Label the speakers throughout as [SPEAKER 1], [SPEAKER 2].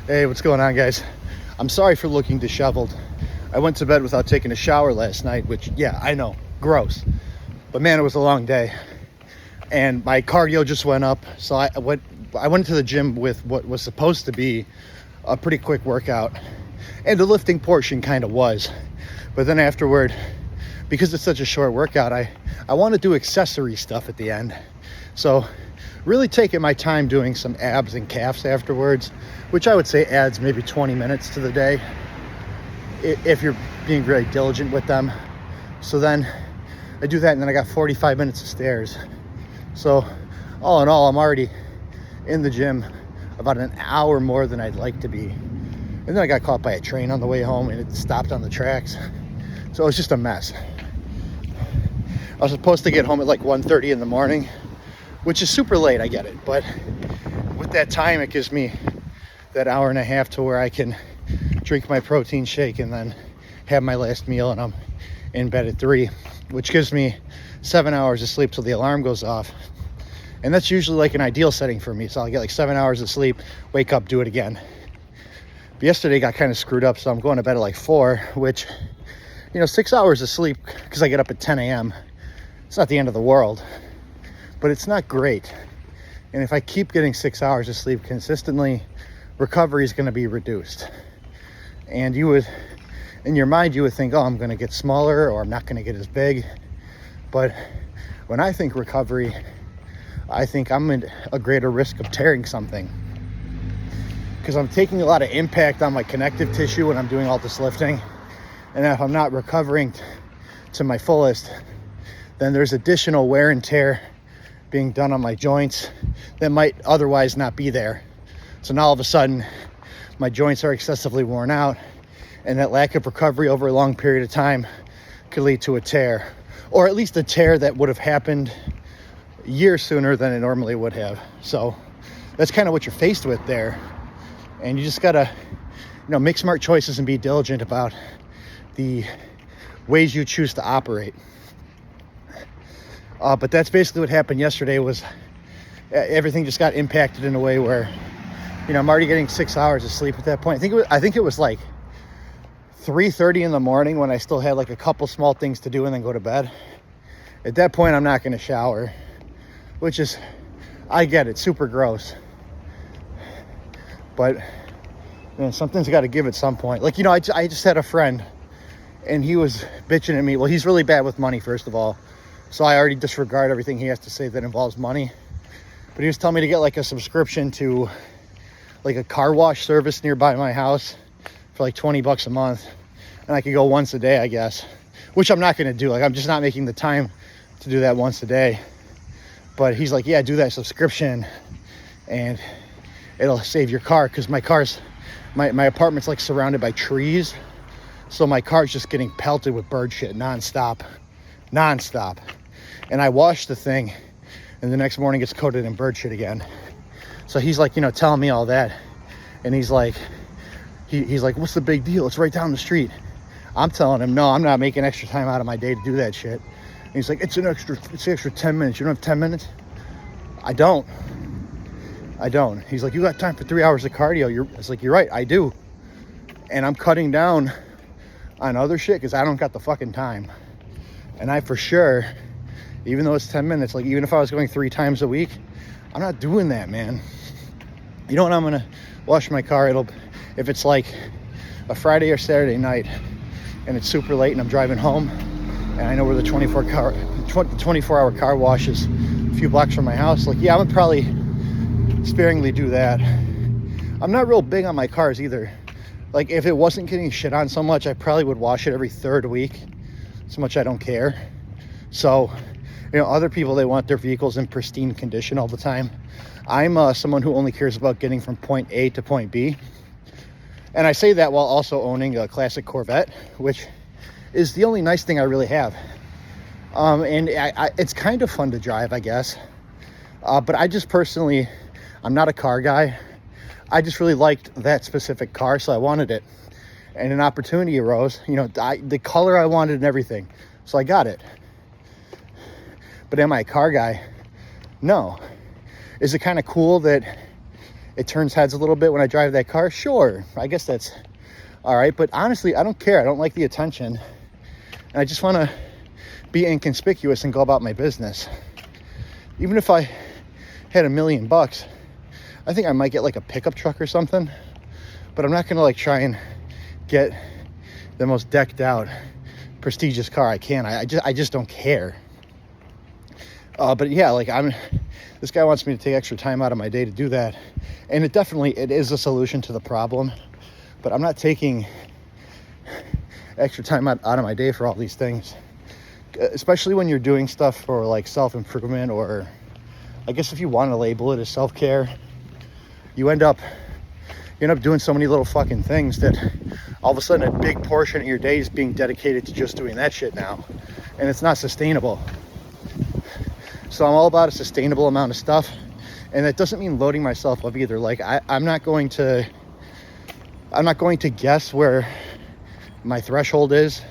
[SPEAKER 1] Hey, what's going on, guys? I'm sorry for looking disheveled. I went to bed without taking a shower last night, which, yeah, I know, gross. But man, it was a long day. And my cardio just went up. So I went to the gym with what was supposed to be a pretty quick workout. And the lifting portion kind of was. But then afterward, because it's such a short workout, I want to do accessory stuff at the end. So really taking my time doing some abs and calves afterwards, which I would say adds maybe 20 minutes to the day if you're being very diligent with them. So then I do that, and then I got 45 minutes of stairs. So all in all, I'm already in the gym about an hour more than I'd like to be. And then I got caught by a train on the way home, and it stopped on the tracks. So it was just a mess. I was supposed to get home at like 1:30 in the morning, which is super late, I get it. But with that time, it gives me that hour and a half to where I can drink my protein shake and then have my last meal, and I'm in bed at 3, which gives me 7 hours of sleep till the alarm goes off. And that's usually like an ideal setting for me. So I'll get like 7 hours of sleep, wake up, do it again. But yesterday got kind of screwed up, so I'm going to bed at like 4, which, 6 hours of sleep because I get up at 10 a.m. It's not the end of the world, but it's not great. And if I keep getting 6 hours of sleep consistently, recovery is going to be reduced. And in your mind, you would think, oh, I'm going to get smaller, or I'm not going to get as big. But when I think recovery, I think I'm at a greater risk of tearing something, because I'm taking a lot of impact on my connective tissue when I'm doing all this lifting. And if I'm not recovering to my fullest, then there's additional wear and tear being done on my joints that might otherwise not be there. So now all of a sudden, my joints are excessively worn out, and that lack of recovery over a long period of time could lead to a tear, or at least a tear that would have happened years sooner than it normally would have. So that's kind of what you're faced with there. And you just gotta, make smart choices and be diligent about the ways you choose to operate. But that's basically what happened yesterday. Was everything just got impacted in a way where, I'm already getting 6 hours of sleep at that point. I think it was like 3:30 in the morning when I still had like a couple small things to do and then go to bed. At that point, I'm not going to shower, which is, I get it, super gross. But something's got to give at some point. Like, I just had a friend, and he was bitching at me. Well, he's really bad with money, first of all. So I already disregard everything he has to say that involves money. But he was telling me to get like a subscription to like a car wash service nearby my house for like $20 a month. And I could go once a day, I guess, which I'm not going to do. Like, I'm just not making the time to do that once a day. But he's like, yeah, do that subscription and it'll save your car. Because my apartment's like surrounded by trees. So my car's just getting pelted with bird shit nonstop. And I washed the thing, and the next morning it's coated in bird shit again. So he's like, telling me all that. And he's like, what's the big deal? It's right down the street. I'm telling him, no, I'm not making extra time out of my day to do that shit. And he's like, it's an extra 10 minutes. You don't have 10 minutes? I don't. He's like, you got time for 3 hours of cardio. It's like, you're right, I do. And I'm cutting down on other shit because I don't got the fucking time. And I for sure, even though it's 10 minutes, like even if I was going 3 times a week, I'm not doing that, man. You know what? I'm going to wash my car. If it's like a Friday or Saturday night and it's super late and I'm driving home and I know where the 24-hour car wash is a few blocks from my house, like, yeah, I would probably sparingly do that. I'm not real big on my cars either. Like, if it wasn't getting shit on so much, I probably would wash it every 3rd week. So much I don't care. So, other people, they want their vehicles in pristine condition all the time. I'm someone who only cares about getting from point A to point B. And I say that while also owning a classic Corvette, which is the only nice thing I really have. And it's kind of fun to drive, I guess. But I just personally, I'm not a car guy. I just really liked that specific car, so I wanted it. And an opportunity arose, the color I wanted and everything. So I got it. But am I a car guy? No. Is it kind of cool that it turns heads a little bit when I drive that car, sure, I guess that's all right. But honestly, I don't care. I don't like the attention. And I just want to be inconspicuous and go about my business. Even if I had $1 million, I think I might get like a pickup truck or something. But I'm not going to like try and get the most decked out, prestigious car I can. I just don't care. But yeah, like this guy wants me to take extra time out of my day to do that. And it is a solution to the problem. But I'm not taking extra time out of my day for all these things. Especially when you're doing stuff for like self-improvement, or I guess if you want to label it as self-care, you end up doing so many little fucking things that all of a sudden a big portion of your day is being dedicated to just doing that shit now. And it's not sustainable. So I'm all about a sustainable amount of stuff. And that doesn't mean loading myself up either. Like I'm not going to guess where my threshold is.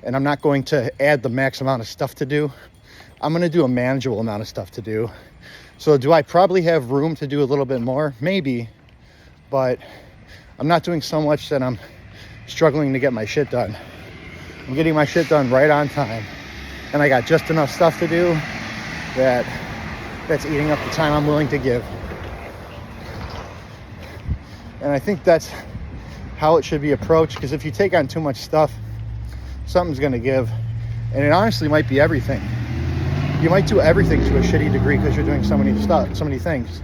[SPEAKER 1] And I'm not going to add the max amount of stuff to do. I'm going to do a manageable amount of stuff to do. So do I probably have room to do a little bit more? Maybe. But I'm not doing so much that I'm struggling to get my shit done. I'm getting my shit done right on time. And I got just enough stuff to do that's eating up the time I'm willing to give. And I think that's how it should be approached, because if you take on too much stuff, something's going to give. And it honestly might be everything. You might do everything to a shitty degree because you're doing so many things.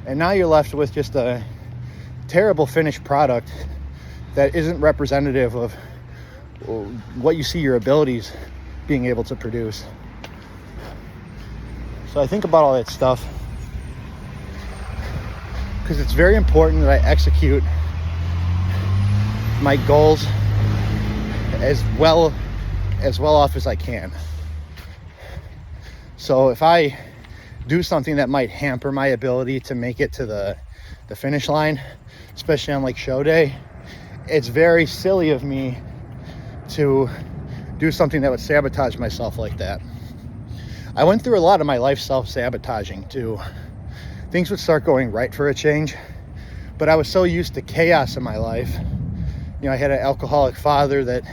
[SPEAKER 1] And now you're left with just a terrible finished product that isn't representative of what you see your abilities being able to produce. So I think about all that stuff because it's very important that I execute my goals as well off as I can. So if I do something that might hamper my ability to make it to the finish line, especially on like show day, it's very silly of me to do something that would sabotage myself like that. I went through a lot of my life self-sabotaging too. Things would start going right for a change, but I was so used to chaos in my life. I had an alcoholic father that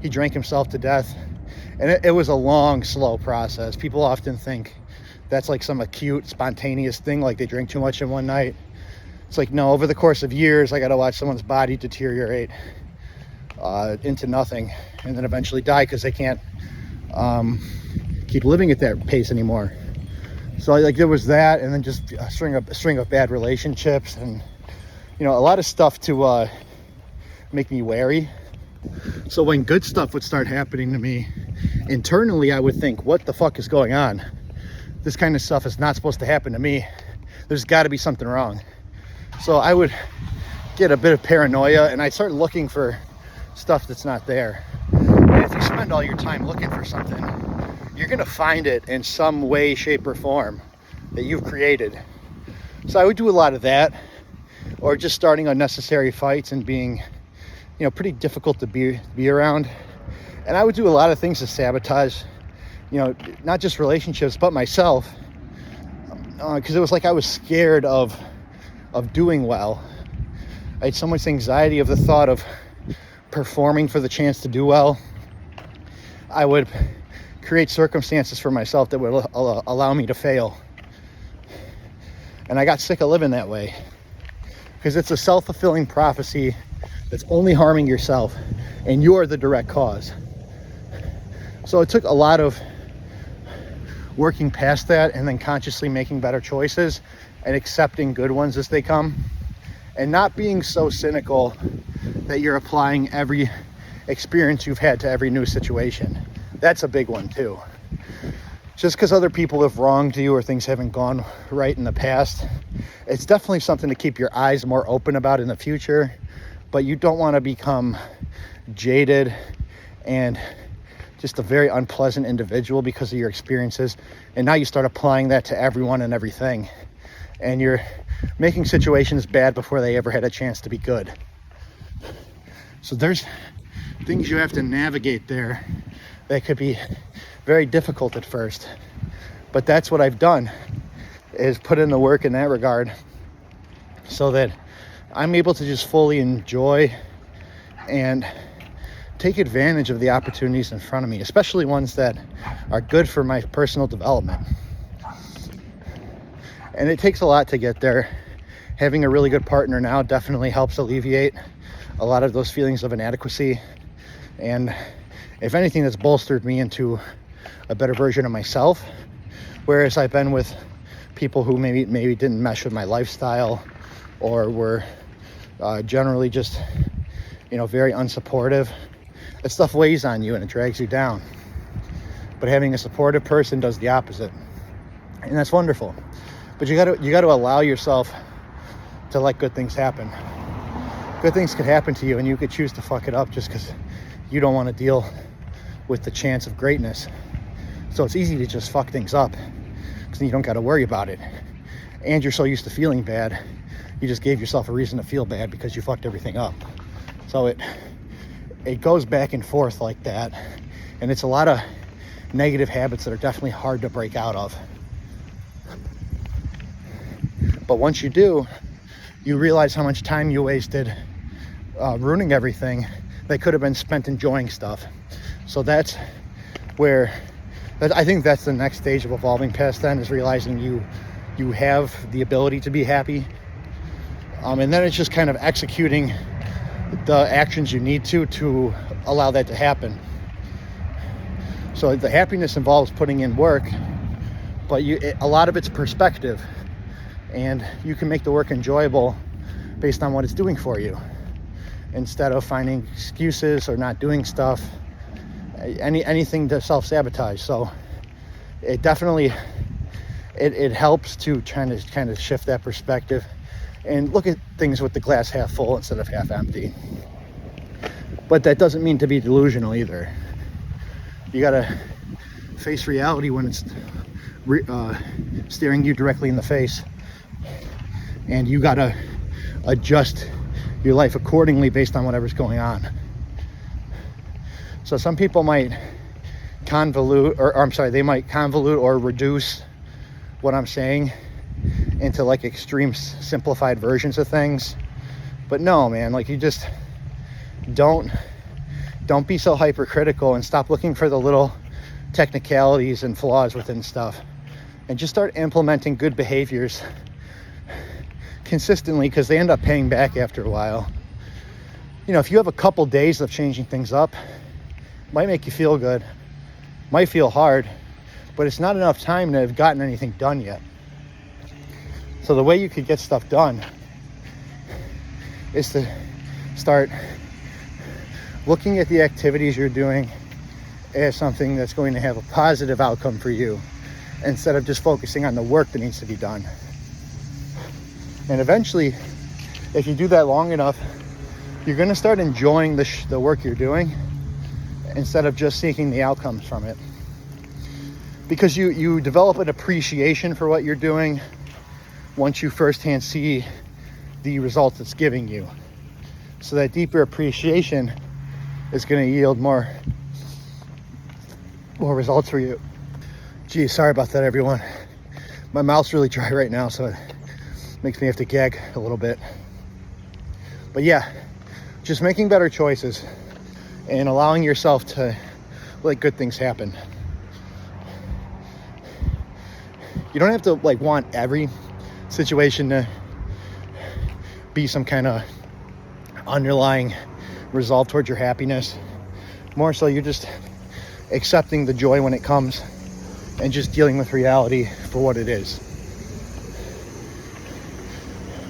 [SPEAKER 1] he drank himself to death. And it was a long, slow process. People often think that's like some acute, spontaneous thing, like they drink too much in one night. It's like, no, over the course of years, I got to watch someone's body deteriorate into nothing and then eventually die because they can't keep living at that pace anymore. So like there was that, and then just a string of bad relationships, and a lot of stuff to make me wary. So when good stuff would start happening to me, internally I would think, what the fuck is going on? This kind of stuff is not supposed to happen to me. There's got to be something wrong. So I would get a bit of paranoia, and I'd start looking for stuff that's not there. And if you spend all your time looking for something, you're going to find it in some way, shape, or form that you've created. So I would do a lot of that, or just starting unnecessary fights and being pretty difficult to be around. And I would do a lot of things to sabotage, not just relationships, but myself. Because it was like I was scared of doing well. I had so much anxiety of the thought of performing for the chance to do well. I would create circumstances for myself that would allow me to fail. And I got sick of living that way. Because it's a self-fulfilling prophecy that's only harming yourself, and you're the direct cause. So it took a lot of working past that, and then consciously making better choices and accepting good ones as they come, and not being so cynical that you're applying every experience you've had to every new situation. That's a big one too. Just because other people have wronged you or things haven't gone right in the past, it's definitely something to keep your eyes more open about in the future. But you don't want to become jaded and just a very unpleasant individual because of your experiences. And now you start applying that to everyone and everything. And you're making situations bad before they ever had a chance to be good. So there's things you have to navigate there that could be very difficult at first. But that's what I've done, is put in the work in that regard. so that I'm able to just fully enjoy and take advantage of the opportunities in front of me, especially ones that are good for my personal development. And it takes a lot to get there. Having a really good partner now definitely helps alleviate a lot of those feelings of inadequacy. And if anything, that's bolstered me into a better version of myself. Whereas I've been with people who maybe didn't mesh with my lifestyle, or were generally just, very unsupportive. That stuff weighs on you and it drags you down. But having a supportive person does the opposite. And that's wonderful. But you got to allow yourself to let good things happen. Good things could happen to you, and you could choose to fuck it up just because you don't want to deal with the chance of greatness. So it's easy to just fuck things up because you don't got to worry about it. And you're so used to feeling bad, you just gave yourself a reason to feel bad because you fucked everything up. So it goes back and forth like that, and it's a lot of negative habits that are definitely hard to break out of. But once you do, you realize how much time you wasted ruining everything that could have been spent enjoying stuff. So that's where, I think that's the next stage of evolving past then, is realizing you have the ability to be happy. And then it's just kind of executing the actions you need to allow that to happen. So the happiness involves putting in work, but a lot of it's perspective. And you can make the work enjoyable based on what it's doing for you, instead of finding excuses or not doing stuff, anything to self-sabotage. So it definitely, it helps to kind of shift that perspective and look at things with the glass half full instead of half empty. But that doesn't mean to be delusional either. You gotta face reality when it's staring you directly in the face. And you gotta adjust your life accordingly based on whatever's going on. So some people might convolute or reduce what I'm saying into like extreme simplified versions of things. But no, man, like, you just don't be so hypercritical, and stop looking for the little technicalities and flaws within stuff, and just start implementing good behaviors consistently, because they end up paying back after a while. If you have a couple days of changing things up, it might make you feel good, might feel hard, but it's not enough time to have gotten anything done yet. So the way you could get stuff done is to start looking at the activities you're doing as something that's going to have a positive outcome for you, instead of just focusing on the work that needs to be done. And eventually, if you do that long enough, you're going to start enjoying the work you're doing instead of just seeking the outcomes from it. Because you develop an appreciation for what you're doing once you firsthand see the results it's giving you. So that deeper appreciation is going to yield more results for you. Geez, sorry about that, everyone. My mouth's really dry right now, so it makes me have to gag a little bit. But yeah, just making better choices and allowing yourself to let good things happen. You don't have to want every situation to be some kind of underlying resolve towards your happiness. More so, you're just accepting the joy when it comes and just dealing with reality for what it is.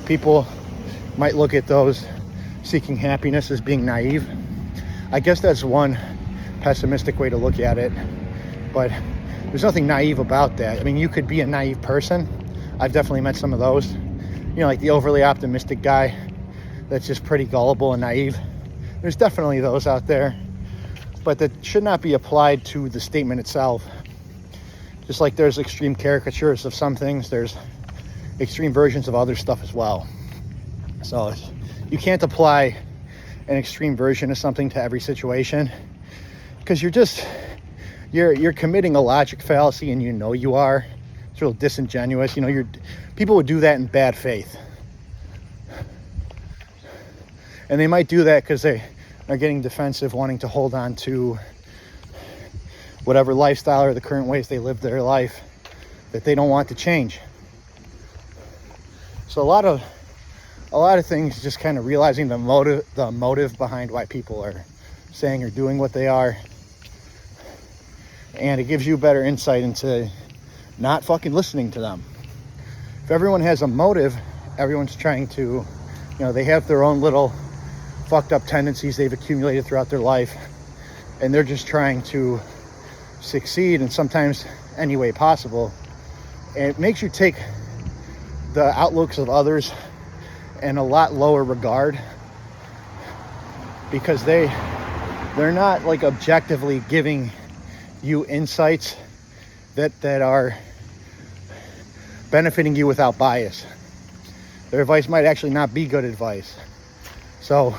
[SPEAKER 1] People might look at those seeking happiness as being naive. I guess that's one pessimistic way to look at it, but there's nothing naive about that. I mean, you could be a naive person. I've definitely met some of those. Like the overly optimistic guy that's just pretty gullible and naive. There's definitely those out there, but that should not be applied to the statement itself. Just like there's extreme caricatures of some things, there's extreme versions of other stuff as well. So you can't apply an extreme version of something to every situation, because you're committing a logic fallacy, and you are. It's real disingenuous. People would do that in bad faith. And they might do that because they are getting defensive, wanting to hold on to whatever lifestyle or the current ways they live their life that they don't want to change. So a lot of things, just kind of realizing the motive behind why people are saying or doing what they are. And it gives you better insight into not fucking listening to them. If everyone has a motive, everyone's trying to, they have their own little fucked up tendencies they've accumulated throughout their life, and they're just trying to succeed in sometimes any way possible. And it makes you take the outlooks of others in a lot lower regard, because they're not like objectively giving you insights that are benefiting you without bias. Their advice might actually not be good advice. So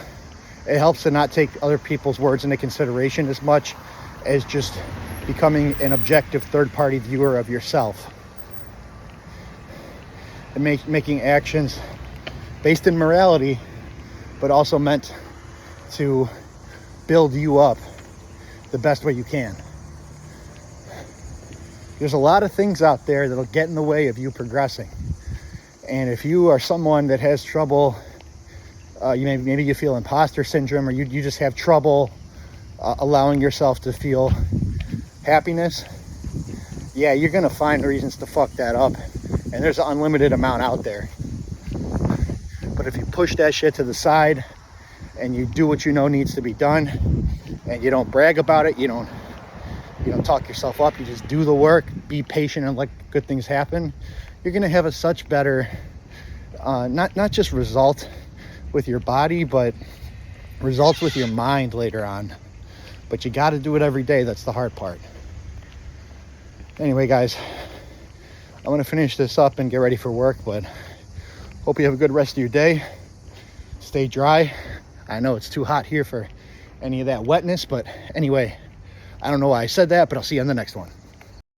[SPEAKER 1] it helps to not take other people's words into consideration as much as just becoming an objective third-party viewer of yourself. And making actions based in morality, but also meant to build you up the best way you can. There's a lot of things out there that'll get in the way of you progressing. And if you are someone that has trouble, maybe you feel imposter syndrome, or you just have trouble allowing yourself to feel happiness, yeah, you're gonna find reasons to fuck that up. And there's an unlimited amount out there. But if you push that shit to the side and you do what you know needs to be done, and you don't brag about it, you don't talk yourself up, you just do the work, be patient, and let good things happen, you're gonna have a such better, not just result with your body, but results with your mind later on. But you gotta do it every day. That's the hard part. Anyway, guys, I'm gonna finish this up and get ready for work, but hope you have a good rest of your day. Stay dry. I know it's too hot here for any of that wetness, but anyway, I don't know why I said that, but I'll see you on the next one.